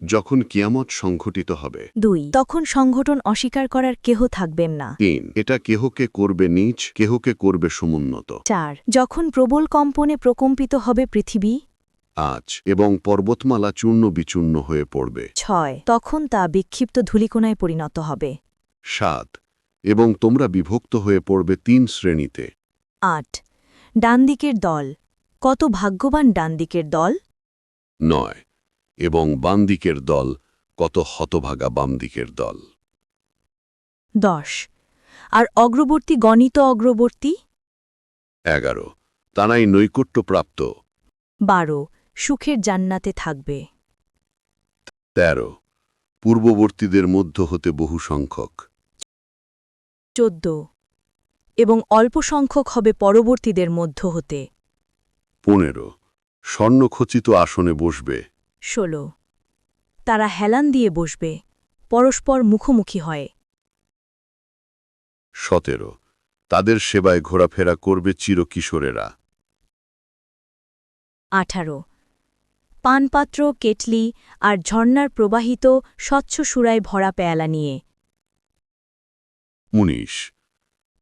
যখন কিয়ামত সংঘটিত হবে। 2 তখন সংগঠন অস্বীকার করার কেহ থাকবেন না। 3 এটা কেহকে করবে নীচ, কেহকে করবে সমুন্নত। 4 যখন প্রবল কম্পনে প্রকম্পিত হবে পৃথিবী। 5 এবং পর্বতমালা চূর্ণ বিচূর্ণ হয়ে পড়বে। 6 তখন তা বিক্ষিপ্ত ধূলিকণায় পরিণত হবে। 7 এবং তোমরা বিভক্ত হয়ে পড়বে 3 শ্রেণীতে। 8 ডানদিকের দল, কত ভাগ্যবান ডানদিকের দল। 9 এবং বামদিকের দল, কত হতভাগা বামদিকের দল। 10 আর অগ্রবর্তী গণিত অগ্রবর্তী। 11 তারাই নৈকট্যপ্রাপ্ত। 12 সুখের জান্নাতে থাকবে। 13 পূর্ববর্তীদের মধ্য হতে বহু সংখ্যক। 14 এবং অল্প সংখ্যক হবে পরবর্তীদের মধ্য হতে। 15 স্বর্ণখচিত আসনে বসবে। 16 তারা হেলান দিয়ে বসবে, পরস্পর মুখোমুখি হয়। 17 তাদের সেবায় ঘোরাফেরা করবে চিরকিশোরেরা। 18 পানপাত্র, কেটলি আর ঝর্ণার প্রবাহিত স্বচ্ছ সুরায় ভরা পেয়ালা নিয়ে। 19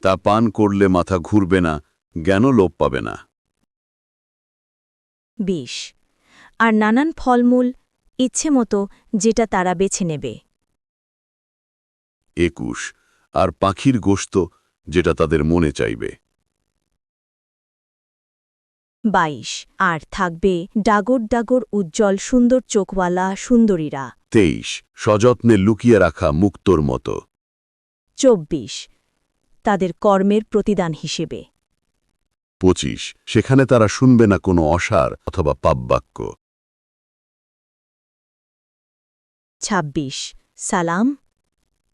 তা পান করলে মাথা ঘুরবে না, জ্ঞানও লোপ পাবে না। 20 আর নানান ফলমূল ইচ্ছেমতো যেটা তারা বেছে নেবে। 21 আর পাখির গোশত যেটা তাদের মনে চাইবে। 22 আর থাকবে ডাগর ডাগর উজ্জ্বল সুন্দর চোখওয়ালা সুন্দরীরা। 23 সযত্নে লুকিয়ে রাখা মুক্তোর মতো। 24 তাদের কর্মের প্রতিদান হিসেবে। 25 সেখানে তারা শুনবে না কোনো অসার অথবা পাপবাক্য। 26 সালাম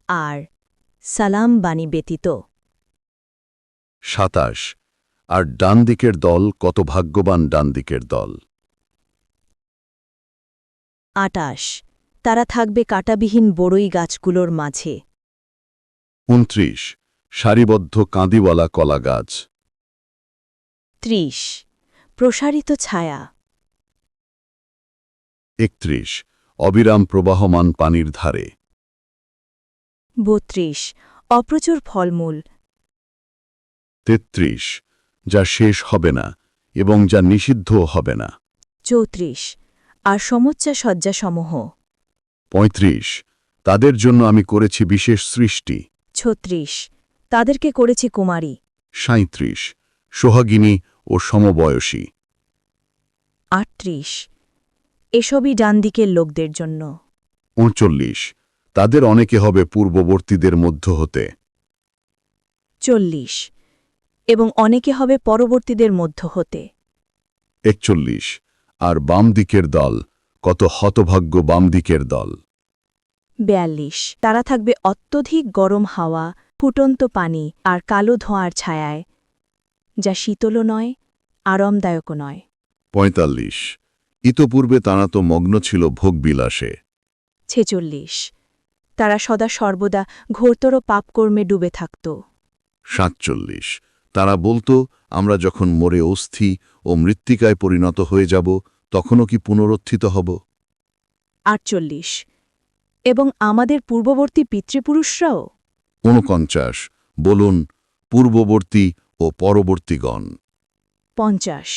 আর সালাম বাণী ব্যতীত। 27 আর ডানদিকের দল, কত ভাগ্যবান ডানদিকের দল। 28 তারা থাকবে কাঁটাবিহীন বড়ই গাছগুলোর মাঝে। 29 সারিবদ্ধ কাঁদিওয়ালা কলা গাছ। 30 প্রসারিত ছায়া। 31 অবিরাম প্রবাহমান পানির ধারে। 32 অপ্রচুর ফলমূল। 33 যা শেষ হবে না এবং যা নিষিদ্ধও হবে না। 34 আর সমুচ্চা শয্যাসমূহ। 35 তাদের জন্য আমি করেছি বিশেষ সৃষ্টি। 36 তাদেরকে করেছি কুমারী। 37 সোহাগিনী ও সমবয়সী। 38 এসবই ডানদিকের লোকদের জন্য। 39 তাদের অনেকে হবে পূর্ববর্তীদের মধ্য হতে। 40 এবং অনেকে হবে পরবর্তীদের মধ্য হতে। 41 আর বাম দিকের দল, কত হতভাগ্য বাম দিকের দল। 42 তারা থাকবে অত্যধিক গরম হাওয়া, ফুটন্ত পানি আর কালো ধোঁয়ার ছায়ায়, যা শীতলও নয়, আরামদায়কও নয়। 45 ইতপূর্বে তারা তো মগ্ন ছিল ভোগবিলাসে। 46 তারা সদা সর্বদা ঘোরতর পাপকর্মে ডুবে থাকত। 47 তারা বলতো, আমরা যখন মরে অস্থি ও মৃত্তিকায় পরিণত হয়ে যাব তখনও কি পুনরুত্থিত হব। 48 এবং আমাদের পূর্ববর্তী পিতৃপুরুষরাও। 49 বলুন, পূর্ববর্তী ও পরবর্তীগণ। 50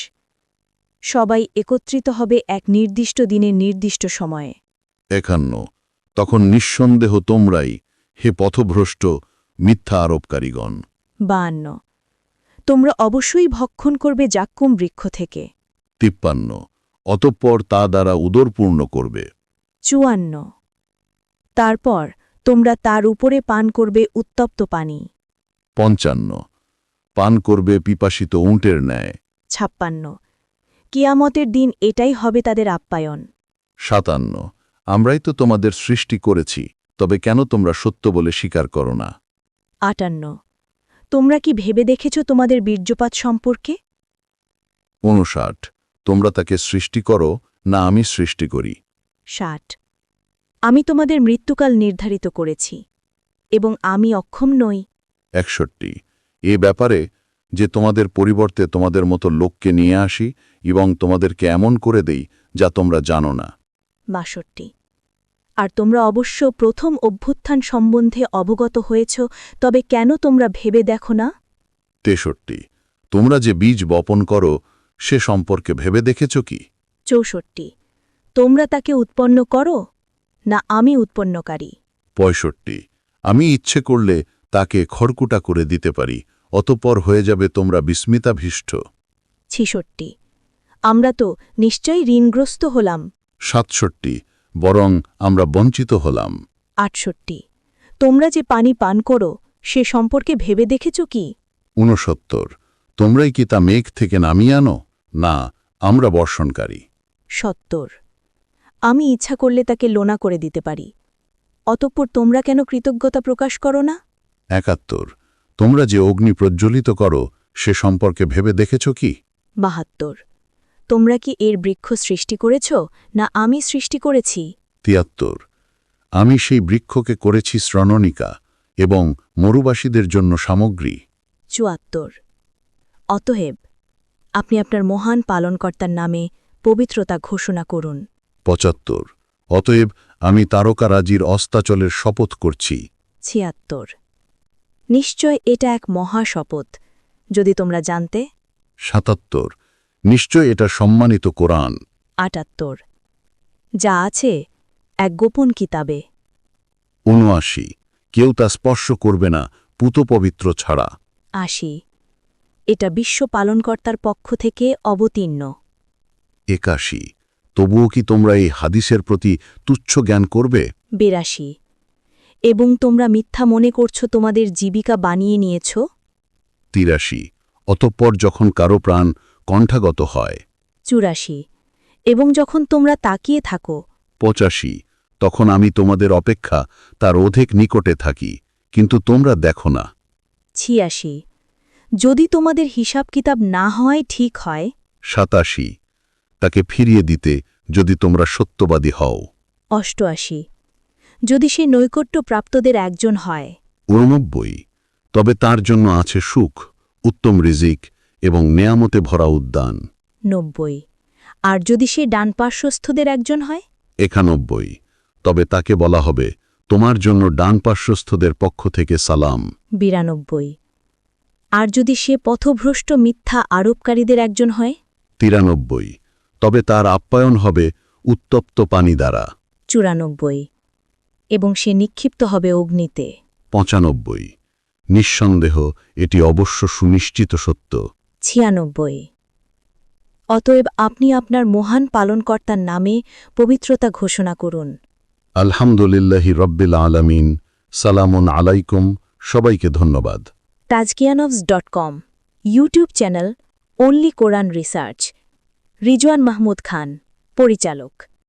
সবাই একত্রিত হবে এক নির্দিষ্ট দিনে নির্দিষ্ট সময়ে। 51 তখন নিঃসন্দেহ তোমরাই, হে পথভ্রষ্ট মিথ্যা আরোপকারীগণ। 52 তোমরা অবশ্যই ভক্ষণ করবে জাক্কুম বৃক্ষ থেকে। 53 অতঃপর তা দ্বারা উদরপূর্ণ করবে। 54 তারপর তোমরা তার উপরে পান করবে উত্তপ্ত পানি। 55 পান করবে পিপাসিত উটের ন্যায়। 56 কিয়ামতের দিন এটাই হবে তাদের আপ্যায়ন। 57 আমরাই তো তোমাদের সৃষ্টি করেছি, তবে কেন তোমরা সত্য বলে স্বীকার করো না। 58 তোমরা কি ভেবে দেখেছ তোমাদের বীর্যপাত সম্পর্কে? 59 তোমরা তাকে সৃষ্টি করো না আমি সৃষ্টি করি। 60 আমি তোমাদের মৃত্যুকাল নির্ধারিত করেছি এবং আমি অক্ষম নই। 61 এ ব্যাপারে যে তোমাদের পরিবর্তে তোমাদের মতো লোককে নিয়ে আসি এবং তোমাদেরকে এমন করে দেই যা তোমরা জানো না। 62 আর তোমরা অবশ্য প্রথম অভ্যুত্থান সম্বন্ধে অবগত হয়েছ, তবে কেন তোমরা ভেবে দেখো না? 63 তোমরা যে বীজ বপন করো সে সম্পর্কে ভেবে দেখেছ কি? 64 তোমরা তাকে উৎপন্ন করো, না আমি উৎপন্নকারী? 65 আমি ইচ্ছে করলে তাকে খড়কুটা করে দিতে পারি, অতঃপর হয়ে যাবে তোমরা বিস্মিতাভীষ্ট। 66 আমরা তো নিশ্চয়ই ঋণগ্রস্ত হলাম। 67 বরং আমরা বঞ্চিত হলাম। 68 তোমরা যে পানি পান করো সে সম্পর্কে ভেবে দেখেছ কি? 69 তোমরাই কি তা মেঘ থেকে নামিয়ে আনো? না, আমরা বর্ষণকারী। 70 আমি ইচ্ছা করলে তাকে লোনা করে দিতে পারি, অতঃপর তোমরা কেন কৃতজ্ঞতা প্রকাশ করো না? 71 তোমরা যে অগ্নি প্রজ্বলিত করো সে সম্পর্কে ভেবে দেখেছ কি? 72 তোমরা কি এর বৃক্ষ সৃষ্টি করেছ, না আমি সৃষ্টি করেছি? 73 আমি সেই বৃক্ষকে করেছি শ্রণনিকা এবং মরুবাসীদের জন্য সামগ্রী। 74 অতএব আপনি আপনার মহান পালনকর্তার নামে পবিত্রতা ঘোষণা করুন। 75 অতএব আমি তারকারাজির অস্তাচলের শপথ করছি। 76 নিশ্চয় এটা এক মহা শপথ, যদি তোমরা জানতে। 77 নিশ্চয় এটা সম্মানিত কোরআন। 78 যা আছে এক গোপন কিতাবে। 79 কেউ তা স্পর্শ করবে না পুতপবিত্র ছাড়া। 80 এটা বিশ্ব পালনকর্তার পক্ষ থেকে অবতীর্ণ। 81 তবুও কি তোমরা এই হাদিসের প্রতি তুচ্ছ জ্ঞান করবে? 82 এবং তোমরা মিথ্যা মনে করছ তোমাদের জীবিকা বানিয়ে নিয়েছ। 83 অতঃপর যখন কারো প্রাণ কণ্ঠাগত হয়। 84 এবং যখন তোমরা তাকিয়ে থাকো। 85 তখন আমি তোমাদের অপেক্ষা তার অধিক নিকটে থাকি, কিন্তু তোমরা দেখো না। 86 যদি তোমাদের হিসাব কিতাব না হয় ঠিক হয়। 87 তাকে ফিরিয়ে দিতে যদি তোমরা সত্যবাদী হও। 88 যদি সে নৈকট্য প্রাপ্তদের একজন হয়। 89 তবে তার জন্য আছে সুখ, উত্তম রিজিক এবং নেয়ামতে ভরা উদ্যান। 90 আর যদি সে ডানপার্শ্বস্থদের একজন হয়। 91 তবে তাকে বলা হবে, তোমার জন্য ডান পার্শ্বস্থদের পক্ষ থেকে সালাম। 92 আর যদি সে পথভ্রষ্ট মিথ্যা আরোপকারীদের একজন হয়। 93 তবে তার আপ্যায়ন হবে উত্তপ্ত পানি দ্বারা। 94 এবং সে নিক্ষিপ্ত হবে অগ্নিতে। 95 নিঃসন্দেহ এটি অবশ্য সুনিশ্চিত সত্য। 96 অতএব আপনি আপনার মহান পালনকর্তার নামে পবিত্রতা ঘোষণা করুন। আলহামদুলিল্লাহি রব্বিল আলামিন। সালামুন আলাইকুম। সবাইকে ধন্যবাদ। tajkianovs.com ইউটিউব চ্যানেল অনলি কোরআন রিসার্চ। রিজওয়ান মাহমুদ খান, পরিচালক।